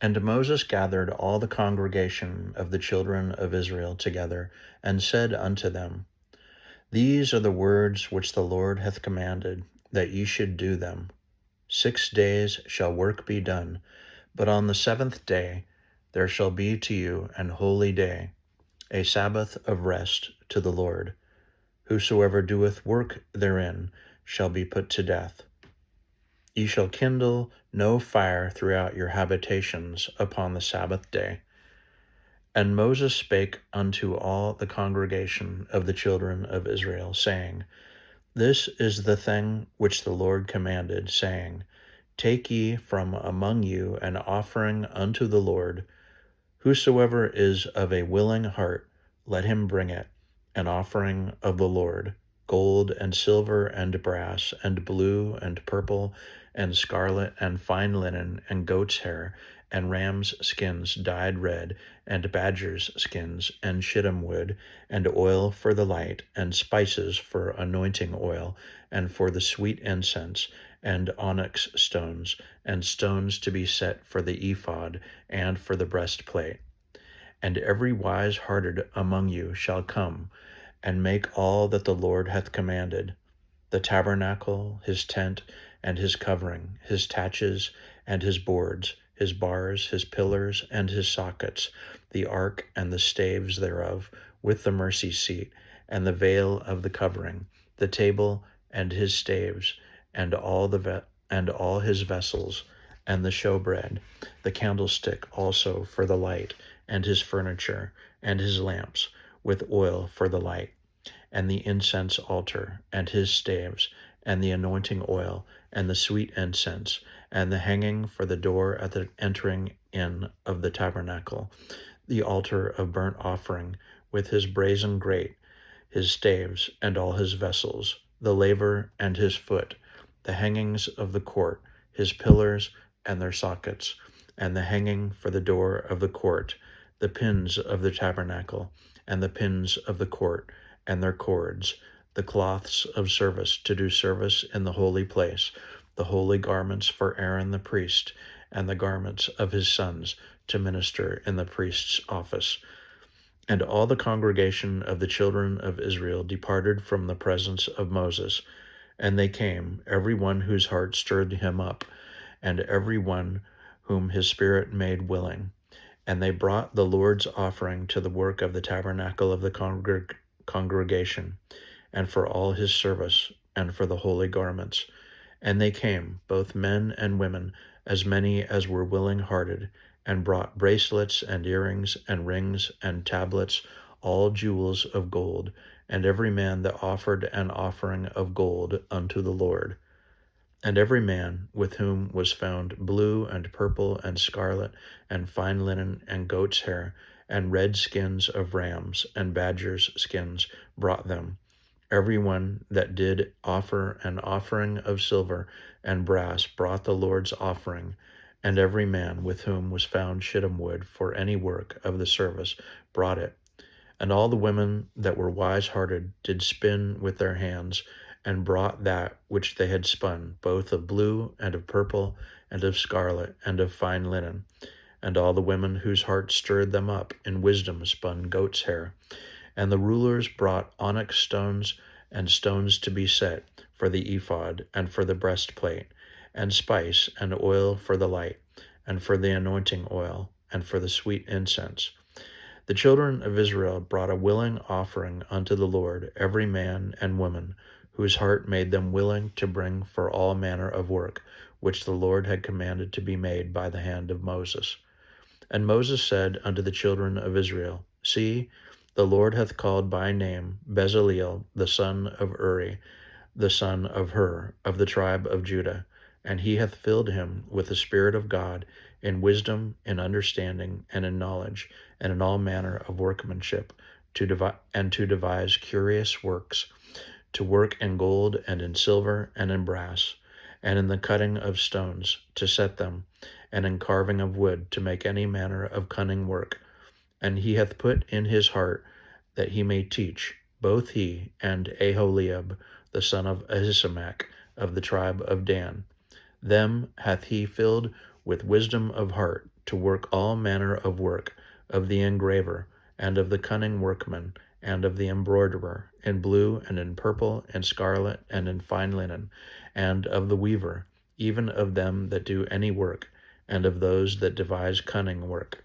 And Moses gathered all the congregation of the children of Israel together, and said unto them, These are the words which the Lord hath commanded, that ye should do them. 6 days shall work be done, but on the seventh day there shall be to you an holy day, a Sabbath of rest to the Lord. Whosoever doeth work therein shall be put to death. Ye shall kindle no fire throughout your habitations upon the Sabbath day. And Moses spake unto all the congregation of the children of Israel, saying, This is the thing which the Lord commanded, saying, Take ye from among you an offering unto the Lord. Whosoever is of a willing heart, let him bring it, an offering of the Lord, gold and silver and brass and blue and purple and scarlet and fine linen and goat's hair and rams' skins dyed red and badgers' skins and shittim wood and oil for the light and spices for anointing oil and for the sweet incense and onyx stones and stones to be set for the ephod and for the breastplate. And every wise-hearted among you shall come and make all that the Lord hath commanded, the tabernacle, his tent, and his covering, his taches, and his boards, his bars, his pillars, and his sockets, the ark and the staves thereof, with the mercy seat, and the veil of the covering, the table and his staves, and all his vessels, and the showbread, the candlestick also for the light, and his furniture, and his lamps, with oil for the light, and the incense altar, and his staves, and the anointing oil, and the sweet incense, and the hanging for the door at the entering in of the tabernacle, the altar of burnt offering, with his brazen grate, his staves, and all his vessels, the laver and his foot, the hangings of the court, his pillars and their sockets, and the hanging for the door of the court, the pins of the tabernacle, and the pins of the court, and their cords, the cloths of service to do service in the holy place, the holy garments for Aaron the priest, and the garments of his sons to minister in the priest's office. And all the congregation of the children of Israel departed from the presence of Moses, and they came, every one whose heart stirred him up, and every one whom his spirit made willing. And they brought the Lord's offering to the work of the tabernacle of the congregation, and for all his service, and for the holy garments. And they came, both men and women, as many as were willing-hearted, and brought bracelets and earrings and rings and tablets, all jewels of gold, and every man that offered an offering of gold unto the Lord. And every man with whom was found blue and purple and scarlet and fine linen and goat's hair and red skins of rams and badgers' skins brought them. Every one that did offer an offering of silver and brass brought the Lord's offering, and every man with whom was found shittim wood for any work of the service brought it. And all the women that were wise-hearted did spin with their hands, and brought that which they had spun, both of blue, and of purple, and of scarlet, and of fine linen. And all the women whose hearts stirred them up in wisdom spun goat's hair. And the rulers brought onyx stones, and stones to be set for the ephod, and for the breastplate, and spice, and oil for the light, and for the anointing oil, and for the sweet incense. The children of Israel brought a willing offering unto the Lord, every man and woman, whose heart made them willing to bring for all manner of work, which the Lord had commanded to be made by the hand of Moses. And Moses said unto the children of Israel, See, the Lord hath called by name Bezaleel, the son of Uri, the son of Hur, of the tribe of Judah, and he hath filled him with the Spirit of God, in wisdom, in understanding, and in knowledge, and in all manner of workmanship, to devise curious works, to work in gold, and in silver, and in brass, and in the cutting of stones, to set them, and in carving of wood, to make any manner of cunning work. And he hath put in his heart that he may teach, both he and Aholiab, the son of Ahisamach, of the tribe of Dan. Them hath he filled with wisdom of heart to work all manner of work of the engraver, and of the cunning workman, and of the embroiderer, in blue, and in purple, and scarlet, and in fine linen, and of the weaver, even of them that do any work, and of those that devise cunning work.